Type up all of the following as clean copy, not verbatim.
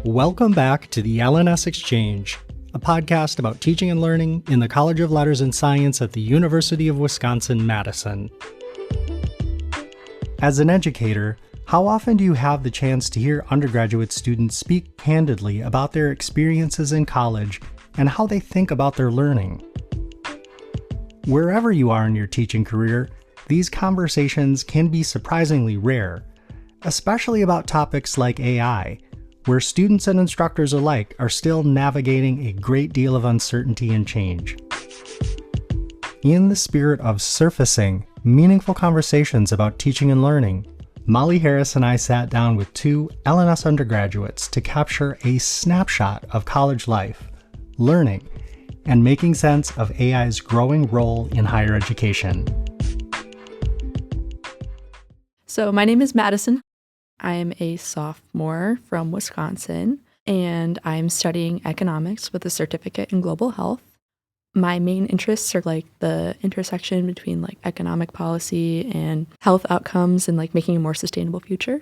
Welcome back to the L&S Exchange, a podcast about teaching and learning in the College of Letters and Science at the University of Wisconsin-Madison. As an educator, how often do you have the chance to hear undergraduate students speak candidly about their experiences in college and how they think about their learning? Wherever you are in your teaching career, these conversations can be surprisingly rare, especially about topics like AI, where students and instructors alike are still navigating a great deal of uncertainty and change. In the spirit of surfacing meaningful conversations about teaching and learning, Molly Harris and I sat down with two L&S undergraduates to capture a snapshot of college life, learning, and making sense of AI's growing role in higher education. So my name is Madison. I am a sophomore from Wisconsin, and I'm studying economics with a certificate in global health. My main interests are like the intersection between like economic policy and health outcomes and like making a more sustainable future.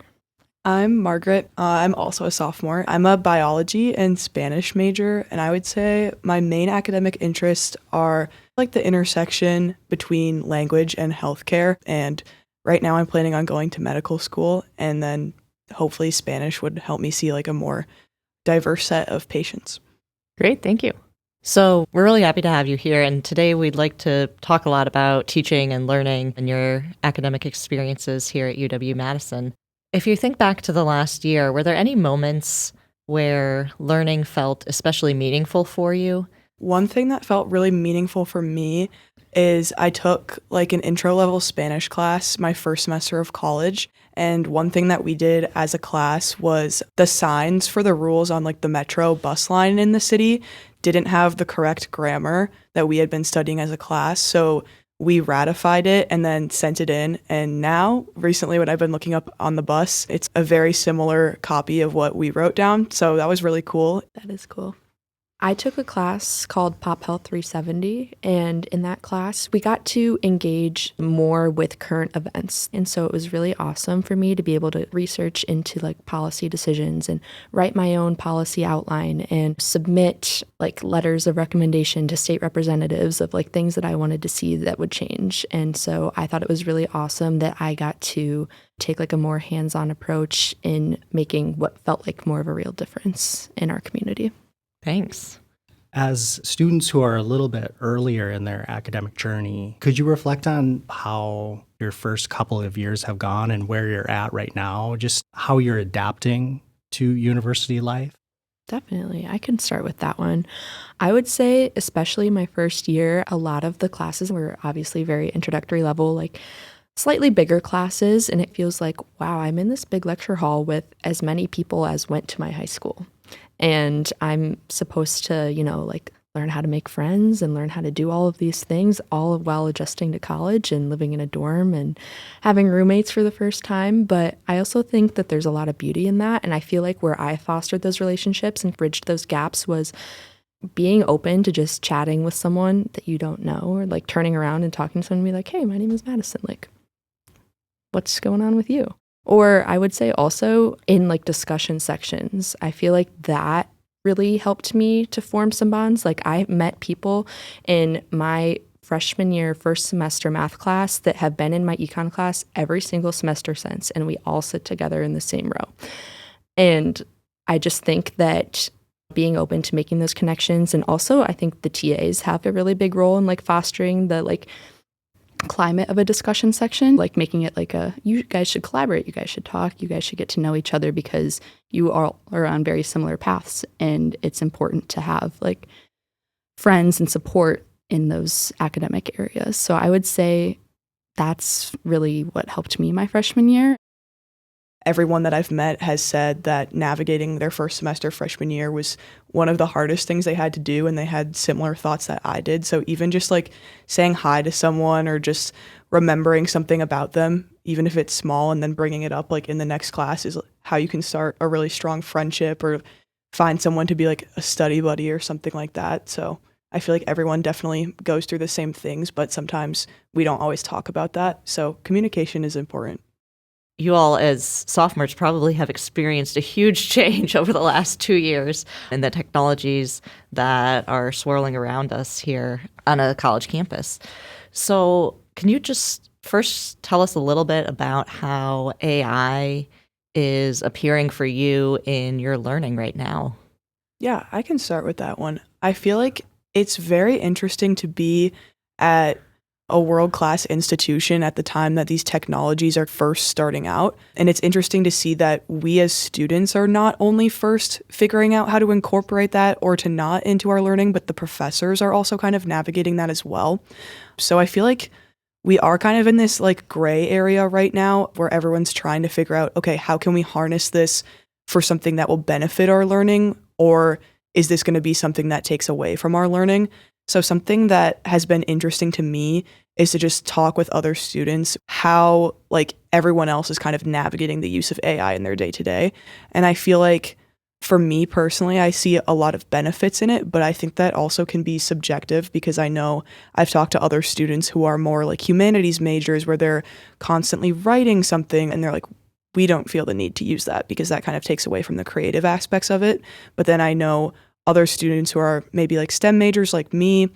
I'm Margaret. I'm also a sophomore. I'm a biology and Spanish major, and I would say my main academic interests are like the intersection between language and healthcare. And right now I'm planning on going to medical school, and then hopefully Spanish would help me see like a more diverse set of patients. Great, thank you. So we're really happy to have you here, and today we'd like to talk a lot about teaching and learning and your academic experiences here at UW-Madison. If you think back to the last year, were there any moments where learning felt especially meaningful for you? One thing that felt really meaningful for me is I took like an intro-level Spanish class my first semester of college, and one thing that we did as a class was the signs for the rules on like the metro bus line in the city didn't have the correct grammar that we had been studying as a class, so we ratified it and then sent it in, and now, recently when I've been looking up on the bus, it's a very similar copy of what we wrote down, so that was really cool. That is cool. I took a class called Pop Health 370, and in that class, we got to engage more with current events. And so it was really awesome for me to be able to research into like policy decisions and write my own policy outline and submit like letters of recommendation to state representatives of like things that I wanted to see that would change. And so I thought it was really awesome that I got to take like a more hands-on approach in making what felt like more of a real difference in our community. Thanks. As students who are a little bit earlier in their academic journey, could you reflect on how your first couple of years have gone and where you're at right now, just how you're adapting to university life? Definitely. I can start with that one. I would say, especially my first year, a lot of the classes were obviously very introductory level, like slightly bigger classes. And it feels like, wow, I'm in this big lecture hall with as many people as went to my high school. And I'm supposed to, like learn how to make friends and learn how to do all of these things, all while adjusting to college and living in a dorm and having roommates for the first time. But I also think that there's a lot of beauty in that. And I feel like where I fostered those relationships and bridged those gaps was being open to just chatting with someone that you don't know, or like turning around and talking to someone and be like, hey, my name is Madison. Like, what's going on with you? Or I would say also in like discussion sections, I feel like that really helped me to form some bonds. Like I met people in my freshman year, first semester math class that have been in my econ class every single semester since, and we all sit together in the same row. And I just think that being open to making those connections, and also I think the TAs have a really big role in like fostering the like climate of a discussion section, like making it like you guys should collaborate, you guys should talk, you guys should get to know each other because you all are on very similar paths, and it's important to have like friends and support in those academic areas. So I would say that's really what helped me my freshman year. Everyone that I've met has said that navigating their first semester freshman year was one of the hardest things they had to do, and they had similar thoughts that I did. So even just like saying hi to someone or just remembering something about them, even if it's small, and then bringing it up like in the next class is how you can start a really strong friendship or find someone to be like a study buddy or something like that. So I feel like everyone definitely goes through the same things, but sometimes we don't always talk about that. So communication is important. You all as sophomores probably have experienced a huge change over the last 2 years in the technologies that are swirling around us here on a college campus. So can you just first tell us a little bit about how AI is appearing for you in your learning right now? Yeah, I can start with that one. I feel like it's very interesting to be at a world-class institution at the time that these technologies are first starting out. And it's interesting to see that we as students are not only first figuring out how to incorporate that or to not into our learning, but the professors are also kind of navigating that as well. So I feel like we are kind of in this like gray area right now where everyone's trying to figure out, okay, how can we harness this for something that will benefit our learning? Or is this going to be something that takes away from our learning? So something that has been interesting to me is to just talk with other students how like everyone else is kind of navigating the use of AI in their day to day. And I feel like for me personally, I see a lot of benefits in it, but I think that also can be subjective because I know I've talked to other students who are more like humanities majors where they're constantly writing something and they're like, we don't feel the need to use that because that kind of takes away from the creative aspects of it. But then I know other students who are maybe like STEM majors like me,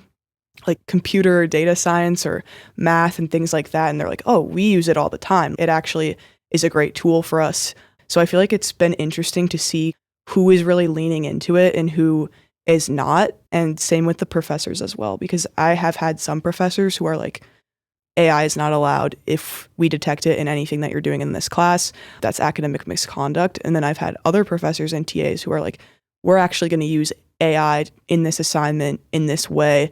like computer or data science or math and things like that. And they're like, oh, we use it all the time. It actually is a great tool for us. So I feel like it's been interesting to see who is really leaning into it and who is not. And same with the professors as well, because I have had some professors who are like, AI is not allowed if we detect it in anything that you're doing in this class. That's academic misconduct. And then I've had other professors and TAs who are like, we're actually going to use AI in this assignment in this way,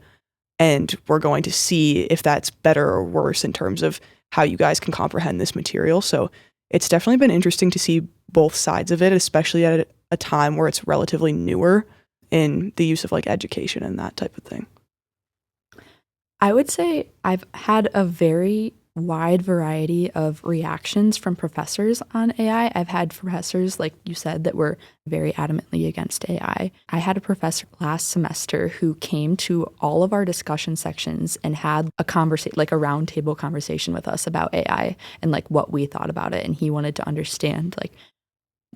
and we're going to see if that's better or worse in terms of how you guys can comprehend this material. So it's definitely been interesting to see both sides of it, especially at a time where it's relatively newer in the use of like education and that type of thing. I would say I've had a very wide variety of reactions from professors on AI. I've had professors, like you said, that were very adamantly against AI. I had a professor last semester who came to all of our discussion sections and had a conversation, like a roundtable conversation with us about AI and like what we thought about it. And he wanted to understand like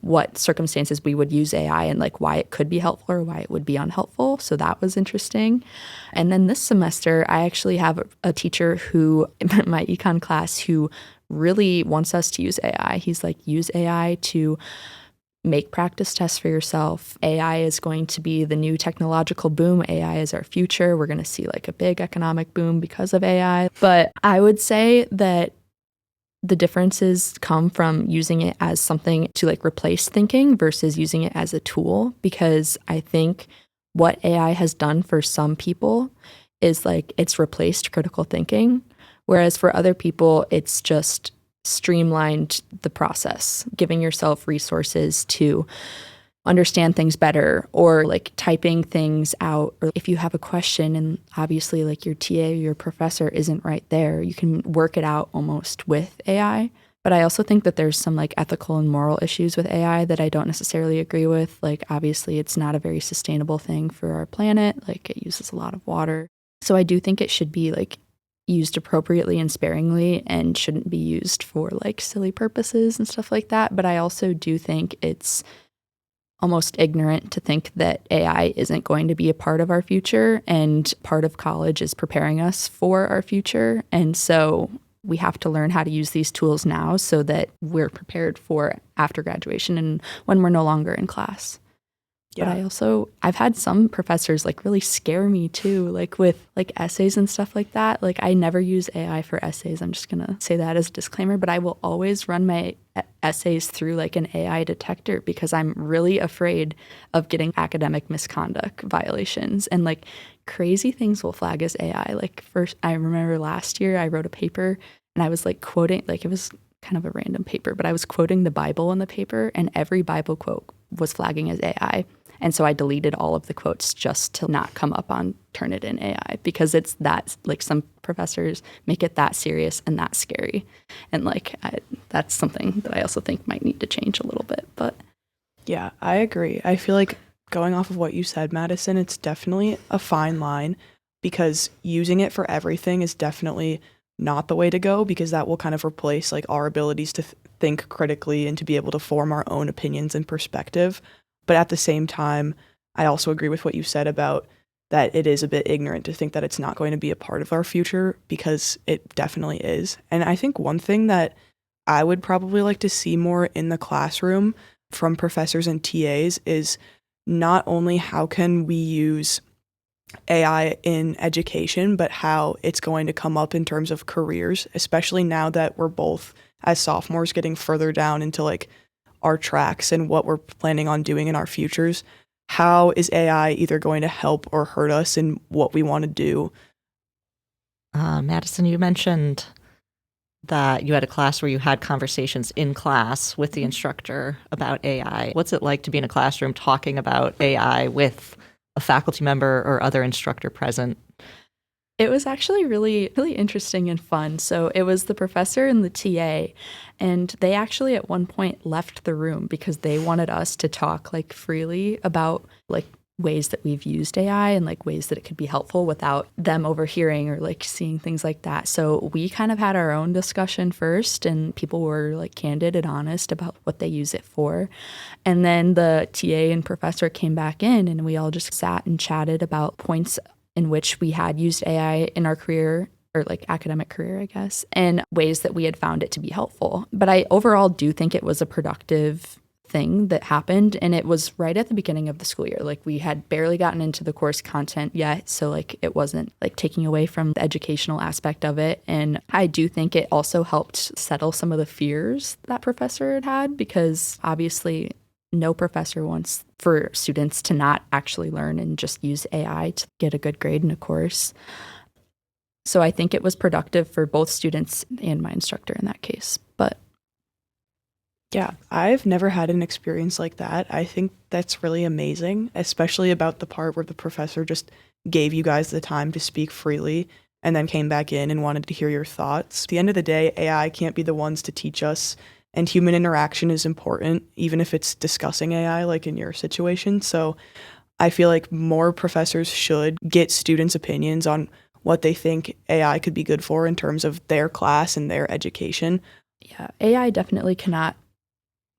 what circumstances we would use AI and like why it could be helpful or why it would be unhelpful. So that was interesting. And then this semester, I actually have a teacher who, in my econ class, who really wants us to use AI. He's like, use AI to make practice tests for yourself. AI is going to be the new technological boom. AI is our future. We're going to see like a big economic boom because of AI. But I would say that the differences come from using it as something to like replace thinking versus using it as a tool, because I think what AI has done for some people is like it's replaced critical thinking, whereas for other people, it's just streamlined the process, giving yourself resources to understand things better, or like typing things out, or if you have a question and obviously like your TA or your professor isn't right there, you can work it out almost with AI. But I also think that there's some like ethical and moral issues with AI that I don't necessarily agree with. Like obviously it's not a very sustainable thing for our planet. Like it uses a lot of water. So I do think it should be like used appropriately and sparingly and shouldn't be used for like silly purposes and stuff like that. But I also do think it's almost ignorant to think that AI isn't going to be a part of our future, and part of college is preparing us for our future. And so we have to learn how to use these tools now so that we're prepared for after graduation and when we're no longer in class. Yeah. But I've had some professors like really scare me too, like with like essays and stuff like that. Like I never use AI for essays. I'm just going to say that as a disclaimer, but I will always run my essays through like an AI detector because I'm really afraid of getting academic misconduct violations, and like crazy things will flag as AI. Like first, I remember last year I wrote a paper and I was like quoting, like it was kind of a random paper, but I was quoting the Bible in the paper and every Bible quote was flagging as AI. And so I deleted all of the quotes just to not come up on Turnitin AI, because it's that, like some professors make it that serious and that scary. And like that's something that I also think might need to change a little bit. But yeah, I agree. I feel like going off of what you said, Madison, it's definitely a fine line, because using it for everything is definitely not the way to go, because that will kind of replace like our abilities to think critically and to be able to form our own opinions and perspective. But at the same time, I also agree with what you said about that it is a bit ignorant to think that it's not going to be a part of our future, because it definitely is. And I think one thing that I would probably like to see more in the classroom from professors and TAs is not only how can we use AI in education, but how it's going to come up in terms of careers, especially now that we're both as sophomores getting further down into like our tracks and what we're planning on doing in our futures. How is AI either going to help or hurt us in what we want to do? Madison, you mentioned that you had a class where you had conversations in class with the instructor about AI. What's it like to be in a classroom talking about AI with a faculty member or other instructor present? It was actually really, really interesting and fun. So it was the professor and the TA, and they actually at one point left the room because they wanted us to talk like freely about like ways that we've used AI and like ways that it could be helpful without them overhearing or like seeing things like that. So we kind of had our own discussion first, and people were like candid and honest about what they use it for. And then the TA and professor came back in, and we all just sat and chatted about points in which we had used AI in our career, or like academic career, I guess, and ways that we had found it to be helpful. But I overall do think it was a productive thing that happened, and it was right at the beginning of the school year. Like we had barely gotten into the course content yet, so like it wasn't like taking away from the educational aspect of it. And I do think it also helped settle some of the fears that professor had, because obviously no professor wants for students to not actually learn and just use AI to get a good grade in a course. So I think it was productive for both students and my instructor in that case. But yeah, I've never had an experience like that. I think that's really amazing, especially about the part where the professor just gave you guys the time to speak freely and then came back in and wanted to hear your thoughts. At the end of the day, AI can't be the ones to teach us, and human interaction is important, even if it's discussing AI, like in your situation. So I feel like more professors should get students' opinions on what they think AI could be good for in terms of their class and their education. Yeah, AI definitely cannot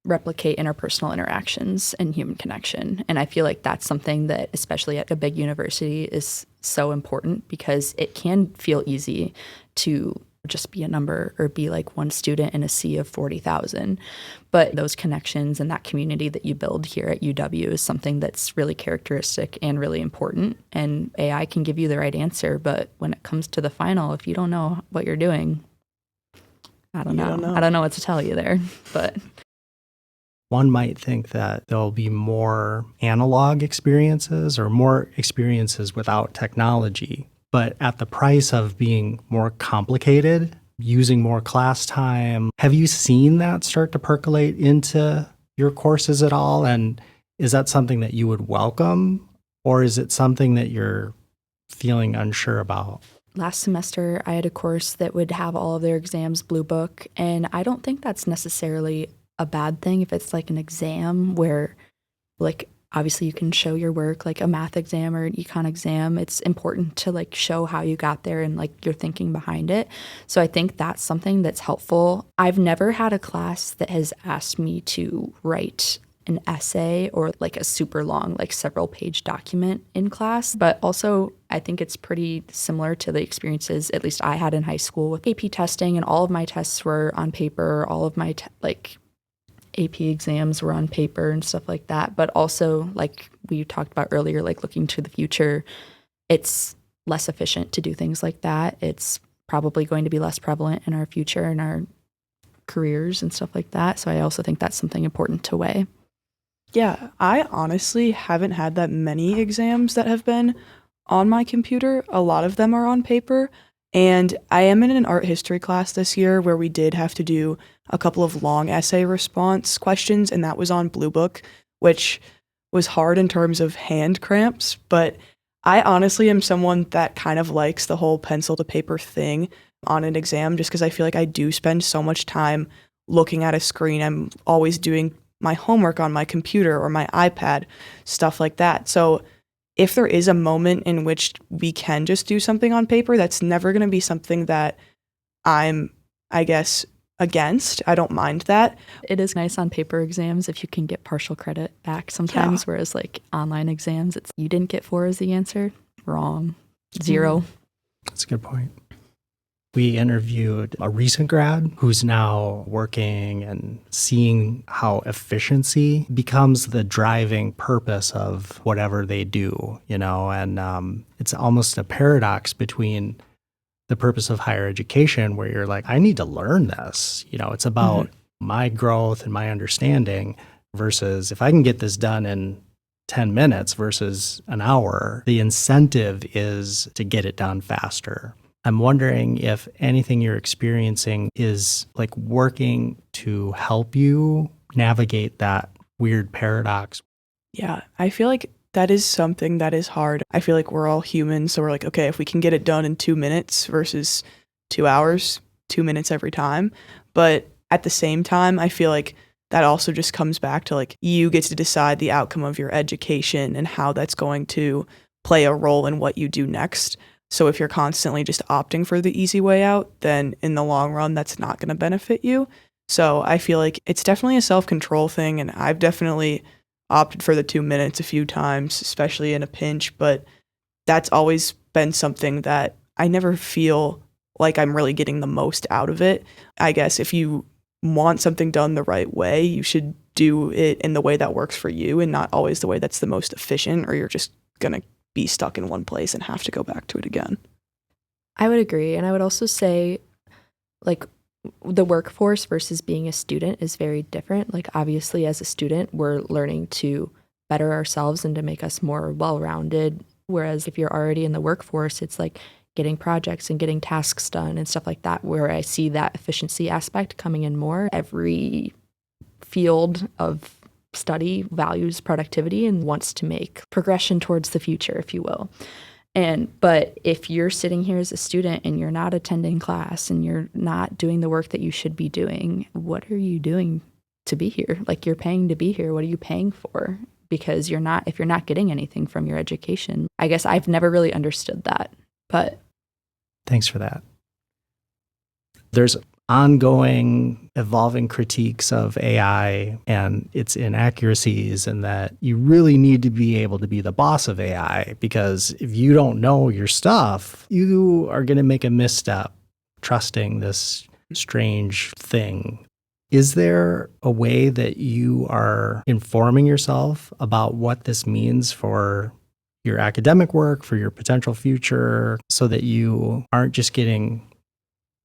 replicate interpersonal interactions and human connection. And I feel like that's something that, especially at a big university, is so important, because it can feel easy to just be a number or be like one student in a sea of 40,000. But those connections and that community that you build here at UW is something that's really characteristic and really important. And AI can give you the right answer, but when it comes to the final, if you don't know what you're doing, I don't know. I don't know what to tell you there. But one might think that there'll be more analog experiences or more experiences without technology, but at the price of being more complicated, using more class time. Have you seen that start to percolate into your courses at all? And is that something that you would welcome, or is it something that you're feeling unsure about? Last semester, I had a course that would have all of their exams blue book, and I don't think that's necessarily a bad thing if it's like an exam where, like, obviously you can show your work, like a math exam or an econ exam. It's important to like show how you got there and like your thinking behind it. So I think that's something that's helpful. I've never had a class that has asked me to write an essay or like a super long, like several page document in class. But also I think it's pretty similar to the experiences, at least I had in high school, with AP testing, and all of my tests were on paper. All of my AP exams were on paper and stuff like that. But also, like we talked about earlier, like looking to the future, it's less efficient to do things like that. It's probably going to be less prevalent in our future and our careers and stuff like that. So I also think that's something important to weigh. Yeah, I honestly haven't had that many exams that have been on my computer. A lot of them are on paper. And I am in an art history class this year where we did have to do a couple of long essay response questions, and that was on Blue Book, which was hard in terms of hand cramps. But I honestly am someone that kind of likes the whole pencil to paper thing on an exam, just because I feel like I do spend so much time looking at a screen. I'm always doing my homework on my computer or my iPad, stuff like that. So if there is a moment in which we can just do something on paper, that's never going to be something that I'm, I guess, against. I don't mind that. It is nice on paper exams if you can get partial credit back sometimes, whereas like online exams, it's you didn't get 4 as the answer. Wrong. 0. That's a good point. We interviewed a recent grad who's now working and seeing how efficiency becomes the driving purpose of whatever they do, and it's almost a paradox between the purpose of higher education where you're like, I need to learn this. It's about my growth and my understanding versus if I can get this done in 10 minutes versus an hour, the incentive is to get it done faster. I'm wondering if anything you're experiencing is like working to help you navigate that weird paradox. Yeah, I feel like that is something that is hard. I feel like we're all human, so we're like, okay, if we can get it done in 2 minutes versus 2 hours, 2 minutes every time. But at the same time, I feel like that also just comes back to like you get to decide the outcome of your education and how that's going to play a role in what you do next. So if you're constantly just opting for the easy way out, then in the long run, that's not going to benefit you. So I feel like it's definitely a self-control thing, and I've definitely opted for the 2 minutes a few times, especially in a pinch, but that's always been something that I never feel like I'm really getting the most out of it. I guess if you want something done the right way, you should do it in the way that works for you and not always the way that's the most efficient, or you're just going to be stuck in one place and have to go back to it again. I would agree. And I would also say, like, the workforce versus being a student is very different. Like, obviously, as a student, we're learning to better ourselves and to make us more well-rounded. Whereas if you're already in the workforce, it's like getting projects and getting tasks done and stuff like that, where I see that efficiency aspect coming in more. Every field of study values productivity and wants to make progression towards the future, if you will. But if you're sitting here as a student and you're not attending class and you're not doing the work that you should be doing, what are you doing to be here? Like, you're paying to be here. What are you paying for? Because if you're not getting anything from your education. I guess I've never really understood that, but. Thanks for that. There's ongoing evolving critiques of AI and its inaccuracies, and that you really need to be able to be the boss of AI, because if you don't know your stuff, you are going to make a misstep trusting this strange thing. Is there a way that you are informing yourself about what this means for your academic work, for your potential future, so that you aren't just getting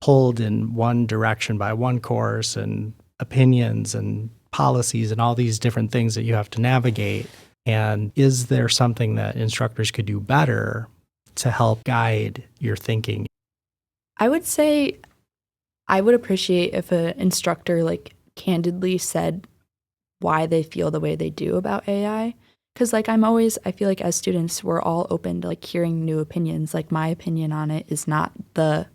pulled in one direction by one course and opinions and policies and all these different things that you have to navigate? And is there something that instructors could do better to help guide your thinking? I would say I would appreciate if an instructor like candidly said why they feel the way they do about AI. Because like I feel like as students, we're all open to like hearing new opinions. Like, my opinion on it is not the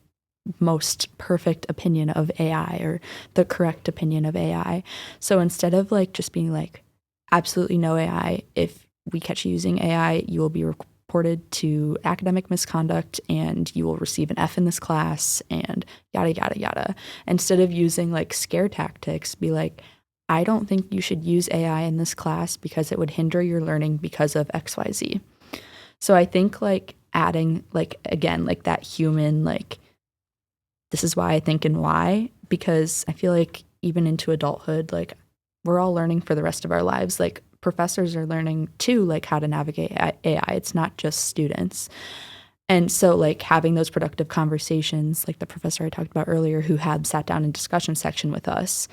most perfect opinion of AI or the correct opinion of AI. So instead of like just being like, absolutely no AI, if we catch you using AI, you will be reported to academic misconduct and you will receive an F in this class and yada, yada, yada. Instead of using like scare tactics, be like, I don't think you should use AI in this class because it would hinder your learning because of XYZ. So I think like adding like, again, like that human, like, this is why I think and why, because I feel like even into adulthood, like we're all learning for the rest of our lives. Like, professors are learning too, like how to navigate AI. It's not just students. And so like having those productive conversations, like the professor I talked about earlier who had sat down in discussion section with us,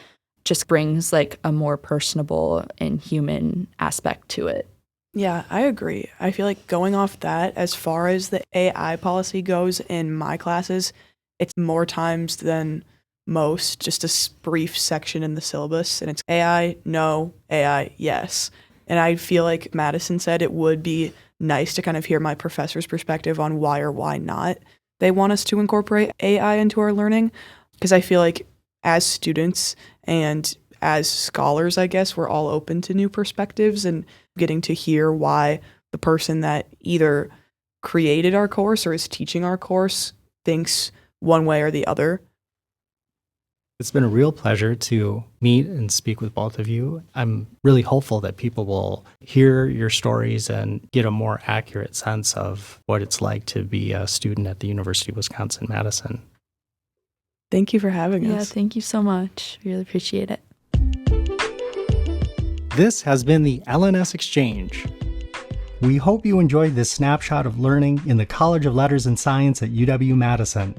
just brings like a more personable and human aspect to it. Yeah, I agree. I feel like going off that, as far as the AI policy goes in my classes, it's more times than most, just a brief section in the syllabus, and it's AI, no, AI, yes. And I feel like Madison said it would be nice to kind of hear my professor's perspective on why or why not they want us to incorporate AI into our learning, because I feel like as students and as scholars, I guess, we're all open to new perspectives and getting to hear why the person that either created our course or is teaching our course thinks one way or the other. It's been a real pleasure to meet and speak with both of you. I'm really hopeful that people will hear your stories and get a more accurate sense of what it's like to be a student at the University of Wisconsin-Madison. Thank you for having Yeah, us. thank you so much. Really appreciate it. This has been the L&S Exchange. We hope you enjoyed this snapshot of learning in the College of Letters and Science at UW-Madison.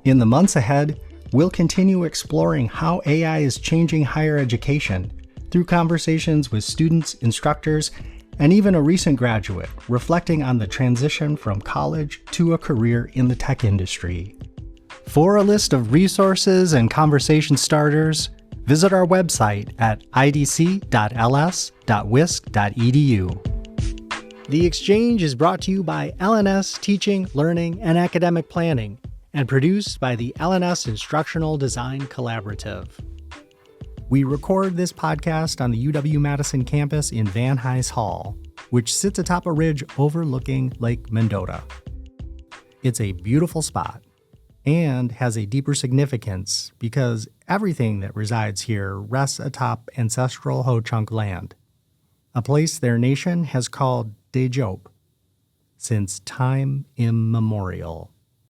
In the months ahead, we'll continue exploring how AI is changing higher education through conversations with students, instructors, and even a recent graduate reflecting on the transition from college to a career in the tech industry. For a list of resources and conversation starters, visit our website at idc.ls.wisc.edu. The Exchange is brought to you by L&S Teaching, Learning, and Academic Planning, and produced by the L&S Instructional Design Collaborative. We record this podcast on the UW-Madison campus in Van Hise Hall, which sits atop a ridge overlooking Lake Mendota. It's a beautiful spot and has a deeper significance because everything that resides here rests atop ancestral Ho-Chunk land, a place their nation has called day-JOPE since time immemorial.